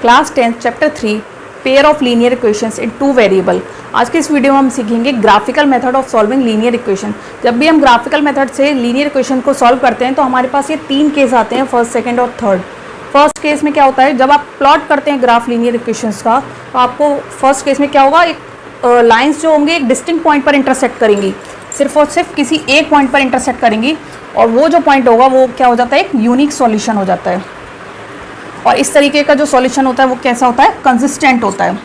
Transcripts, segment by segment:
Class 10 chapter 3 pair of linear equations in two variable. आज के इस वीडियो में हम सीखेंगे graphical method of solving linear equation. जब भी हम ग्राफिकल मेथड से लीनियर इक्वेशन को सॉल्व करते हैं तो हमारे पास ये तीन केस आते हैं, फर्स्ट, सेकंड और थर्ड। फर्स्ट केस में क्या होता है, जब आप प्लॉट करते हैं ग्राफ लीनियर इक्वेशंस का, तो आपको फर्स्ट केस में क्या होगा, एक लाइंस जो होंगे एक डिस्टिंक्ट पॉइंट पर इंटरसेक्ट करेंगी, सिर्फ और सिर्फ किसी एक पॉइंट पर इंटरसेक्ट करेंगी, और वो जो पॉइंट होगा वो क्या हो जाता है, एक यूनिक सॉल्यूशन हो जाता है। और इस तरीके का जो सॉल्यूशन होता है वो कैसा होता है, कंसिस्टेंट होता है।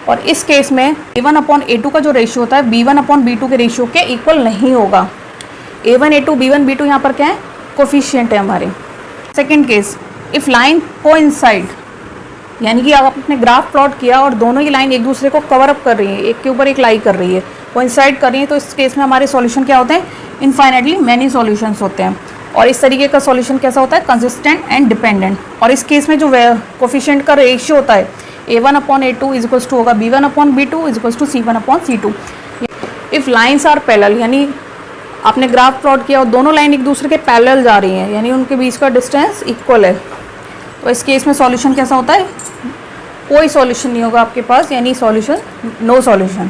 और इस केस में a1/a2 का जो रेशियो होता है b1/b2 के रेशियो के इक्वल नहीं होगा। a1 a2 b1 b2 यहाँ पर क्या है, कोफिशिएंट है हमारे। Second case, if line coincide, यानी कि आपने ग्राफ प्लॉट किया और दोनों ही लाइन एक दूसरे को कवर अप कर रही है, एक के ऊपर एक लाई कर रही है, कोइंसाइड कर रही है, तो इस केस में हमारे सॉल्यूशन क्या होते हैं, इनफाइनाइटली मैनी सॉल्यूशंस होते हैं। और इस तरीके का सॉल्यूशन कैसा होता है, कंसिस्टेंट एंड डिपेंडेंट। और इस केस में जो कोफिशिएंट का रेशियो होता है a1/a2 इज इक्वल्स टू होगा b1/b2 is equals to c1/c2। If lines are parallel, यानी आपने ग्राफ प्लॉट किया और दोनों लाइन एक दूसरे के पैरेलल जा रही हैं, यानी उनके बीच का डिस्टेंस इक्वल है, तो इस केस में सॉल्यूशन कैसा होता है, कोई सॉल्यूशन नहीं होगा आपके पास, यानी सॉल्यूशन नो सॉल्यूशन।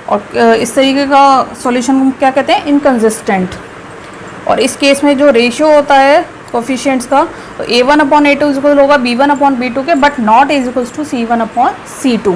और इस तरीके का सॉल्यूशन क्या कहते हैं, इनकंसिस्टेंट। और इस केस में जो रेशियो होता है कोफिशिएंट्स का, तो a1/a2 इज इक्वल होगा b1/b2 के, but not is equals to c1/c2।